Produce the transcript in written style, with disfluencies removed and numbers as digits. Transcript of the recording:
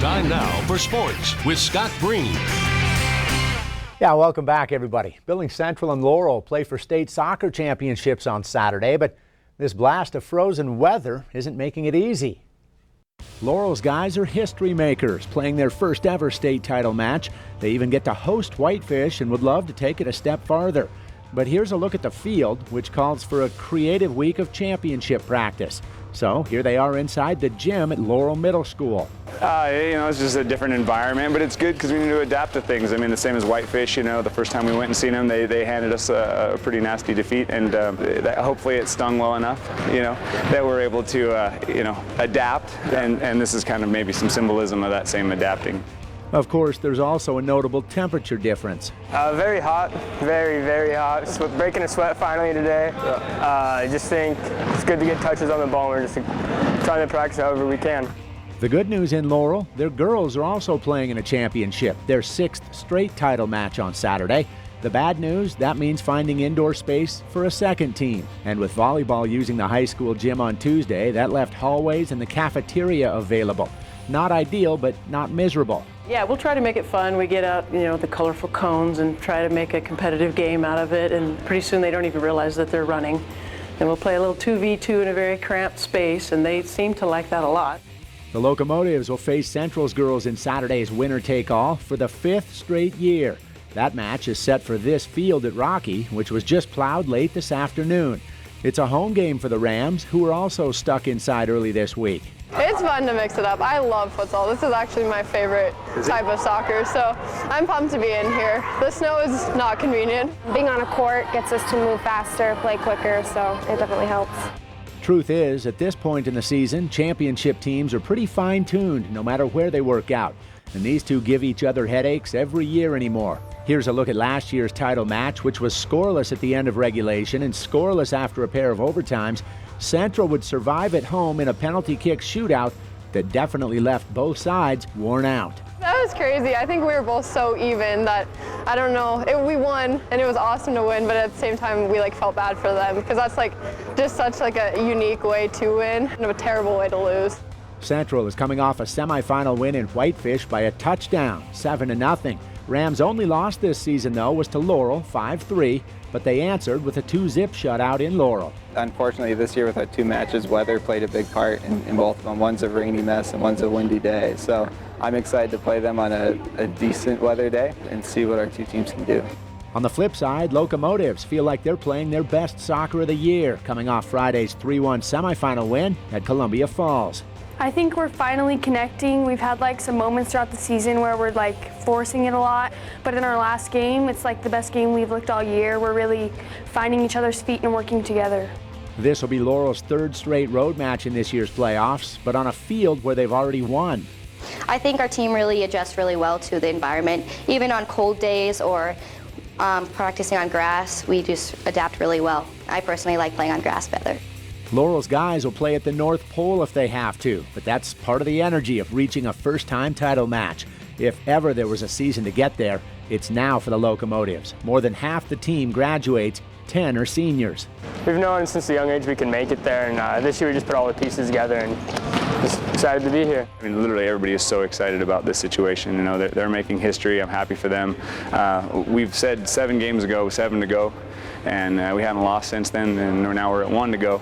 Time now for sports with Scott Breen. Yeah, welcome back, everybody. Billings Central and Laurel play for state soccer championships on Saturday, but this blast of frozen weather isn't making it easy. Laurel's guys are history makers, playing their first ever state title match. They even get to host Whitefish and would love to take it a step farther. But here's a look at the field, which calls for a creative week of championship practice. So here they are inside the gym at Laurel Middle School. It's just a different environment, but it's good because we need to adapt to things. I mean, the same as Whitefish, the first time we went and seen them, they handed us a pretty nasty defeat, and hopefully it stung well enough, that we're able to, adapt, and this is kind of maybe some symbolism of that same adapting. Of course, there's also a notable temperature difference. Very hot, very, very hot. Breaking a sweat finally today. I just think it's good to get touches on the ball. We're just trying to practice however we can. The good news in Laurel, their girls are also playing in a championship, their 6th straight title match on Saturday. The bad news, that means finding indoor space for a second team. And with volleyball using the high school gym on Tuesday, that left hallways and the cafeteria available. Not ideal, but not miserable. Yeah, we'll try to make it fun. We get out, the colorful cones and try to make a competitive game out of it, and pretty soon they don't even realize that they're running. And we'll play a little 2v2 in a very cramped space, and they seem to like that a lot. The Locomotives will face Central's girls in Saturday's winner-take-all for the 5th straight year. That match is set for this field at Rocky, which was just plowed late this afternoon. It's a home game for the Rams, who were also stuck inside early this week. It's fun to mix it up. I love futsal. This is actually my favorite type of soccer, so I'm pumped to be in here. The snow is not convenient. Being on a court gets us to move faster, play quicker, so it definitely helps. Truth is, at this point in the season, championship teams are pretty fine-tuned no matter where they work out. And these two give each other headaches every year anymore. Here's a look at last year's title match, which was scoreless at the end of regulation and scoreless after a pair of overtimes. Central would survive at home in a penalty kick shootout that definitely left both sides worn out. That was crazy. I think we were both so even that, I don't know, we won and it was awesome to win, but at the same time we felt bad for them because that's just such a unique way to win and a terrible way to lose. Central is coming off a semifinal win in Whitefish by a touchdown, 7-0. Rams' only loss this season, though, was to Laurel, 5-3, but they answered with a 2-zip shutout in Laurel. Unfortunately, this year with our 2 matches, weather played a big part in both of them. One's a rainy mess and one's a windy day. So I'm excited to play them on a decent weather day and see what our 2 teams can do. On the flip side, Locomotives feel like they're playing their best soccer of the year, coming off Friday's 3-1 semifinal win at Columbia Falls. I think we're finally connecting. We've had some moments throughout the season where we're forcing it a lot, but in our last game, it's the best game we've looked all year. We're really finding each other's feet and working together. This will be Laurel's 3rd straight road match in this year's playoffs, but on a field where they've already won. I think our team really adjusts really well to the environment. Even on cold days or practicing on grass, we just adapt really well. I personally like playing on grass better. Laurel's guys will play at the North Pole if they have to, but that's part of the energy of reaching a first-time title match. If ever there was a season to get there, it's now for the Locomotives. More than half the team graduates, 10 are seniors. We've known since a young age we can make it there, and this year we just put all the pieces together and just excited to be here. I mean, literally everybody is so excited about this situation. They're making history. I'm happy for them. We've said 7 games ago, 7 to go, and we haven't lost since then, and now we're at 1 to go.